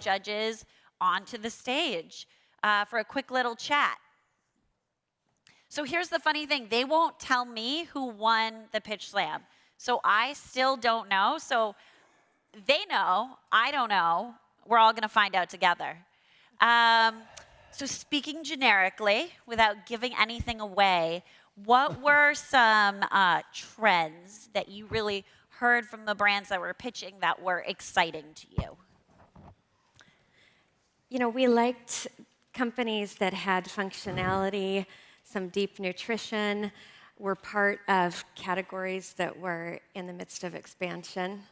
judges onto the stage for a quick little chat. So here's the funny thing. They won't tell me who won the pitch slam. So I still don't know. So they know, I don't know. We're all going to find out together. So speaking generically, without giving anything away, what were some trends that you really heard from the brands that were pitching that were exciting to you? You know, we liked companies that had functionality, some deep nutrition, were part of categories that were in the midst of expansion.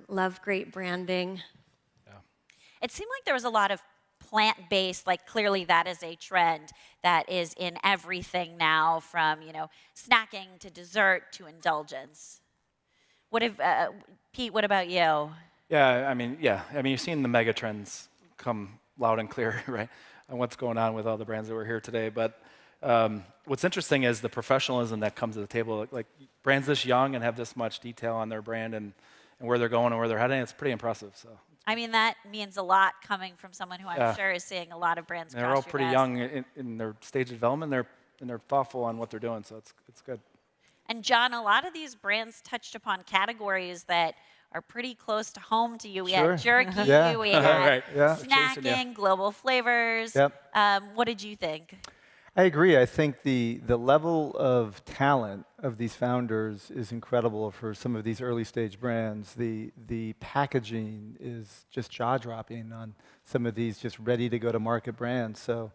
Love great branding. Yeah. It seemed like there was a lot of plant-based, like clearly that is a trend that is in everything now, from snacking to dessert to indulgence. Pete, what about you? Yeah, I mean, you've seen the mega trends come loud and clear, right, on what's going on with all the brands that were here today. But what's interesting is the professionalism that comes to the table. Like brands this young and have this much detail on their brand and where they're going and where they're heading, it's pretty impressive. So. I mean, that means a lot coming from someone who I'm sure is seeing a lot of brands cross your desk. They're all pretty young in their stage of development, and they're thoughtful on what they're doing, so it's good. And John, a lot of these brands touched upon categories that are pretty close to home to you. We had jerky, we had snacking, global flavors. Yep. What did you think? I agree. I think the level of talent of these founders is incredible for some of these early stage brands. The packaging is just jaw-dropping on some of these just ready to go to market brands. So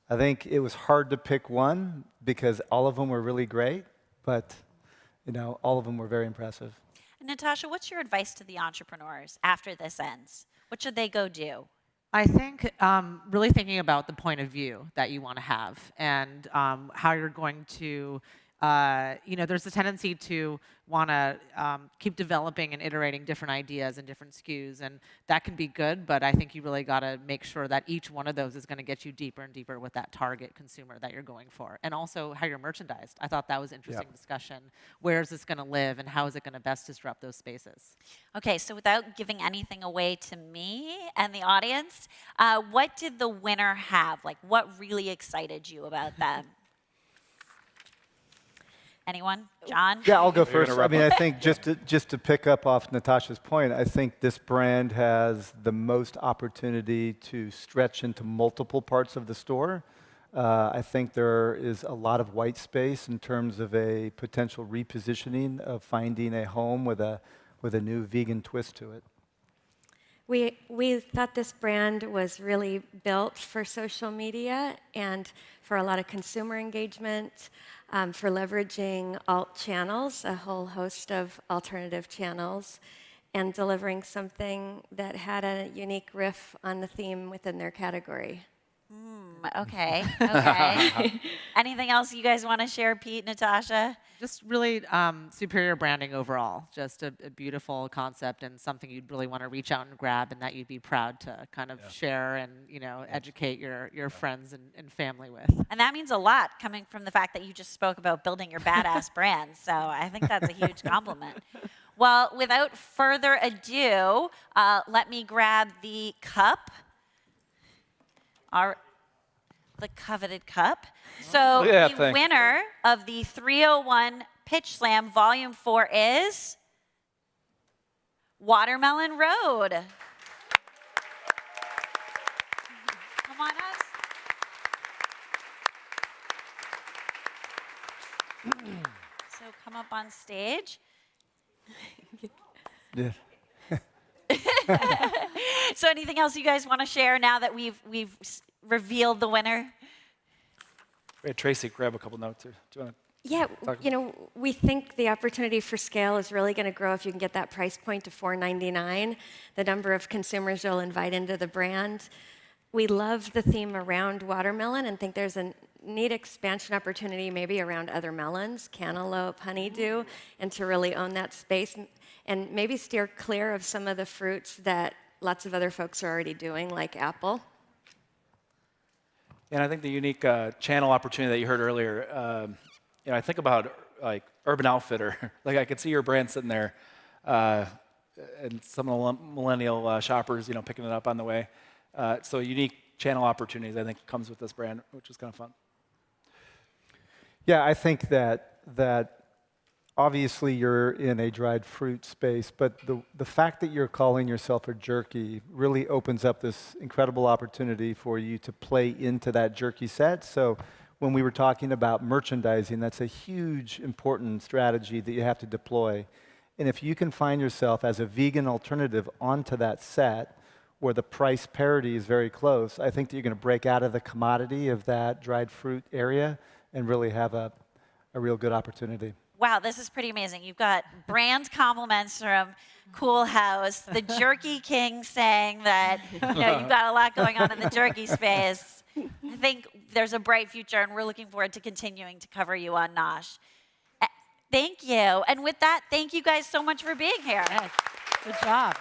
I think it was hard to pick one because all of them were really great, but all of them were very impressive. Natasha, what's your advice to the entrepreneurs after this ends? What should they go do? I think really thinking about the point of view that you want to have and how you're going to, there's a tendency to want to keep developing and iterating different ideas and different SKUs, and that can be good, but I think you really got to make sure that each one of those is going to get you deeper and deeper with that target consumer that you're going for, and also how you're merchandised. I thought that was an interesting discussion. Where is this going to live, and how is it going to best disrupt those spaces? Okay, so without giving anything away to me and the audience, what did the winner have? Like, what really excited you about them? Anyone? John? Yeah, I'll go first. I mean, I think just to pick up off Natasha's point, I think this brand has the most opportunity to stretch into multiple parts of the store. I think there is a lot of white space in terms of a potential repositioning of finding a home with a new vegan twist to it. We thought this brand was really built for social media and for a lot of consumer engagement, for leveraging alt channels, a whole host of alternative channels, and delivering something that had a unique riff on the theme within their category. Okay. Anything else you guys want to share, Pete, Natasha? Just really superior branding overall. Just a beautiful concept and something you'd really want to reach out and grab, and that you'd be proud to kind of share and educate your friends and family with. And that means a lot coming from the fact that you just spoke about building your badass brand. So I think that's a huge compliment. Well, without further ado, let me grab the cup. The coveted cup. So the winner of the 301 Pitch Slam Volume 4 is Watermelon Road. Come on up. So come up on stage. Yeah. So anything else you guys want to share now that we've revealed the winner? Wait, Tracy, grab a couple notes here. Do you want to? Yeah, we think the opportunity for scale is really going to grow if you can get that price point to $4.99, the number of consumers you'll invite into the brand. We love the theme around watermelon and think there's a neat expansion opportunity maybe around other melons, cantaloupe, honeydew, and to really own that space and maybe steer clear of some of the fruits that lots of other folks are already doing, like apple. And I think the unique channel opportunity that you heard earlier, I think about like Urban Outfitter. Like I could see your brand sitting there and some of the millennial shoppers, picking it up on the way. So unique channel opportunities, I think, comes with this brand, which is kind of fun. Yeah, I think that obviously you're in a dried fruit space, but the fact that you're calling yourself a jerky really opens up this incredible opportunity for you to play into that jerky set. So when we were talking about merchandising, that's a huge, important strategy that you have to deploy. And if you can find yourself as a vegan alternative onto that set, where the price parity is very close, I think that you're going to break out of the commodity of that dried fruit area and really have a real good opportunity. Wow, this is pretty amazing. You've got brand compliments from Cool House, the Jerky King saying that you've got a lot going on in the jerky space. I think there's a bright future, and we're looking forward to continuing to cover you on NOSH. Thank you. And with that, thank you guys so much for being here. Yes. Good job.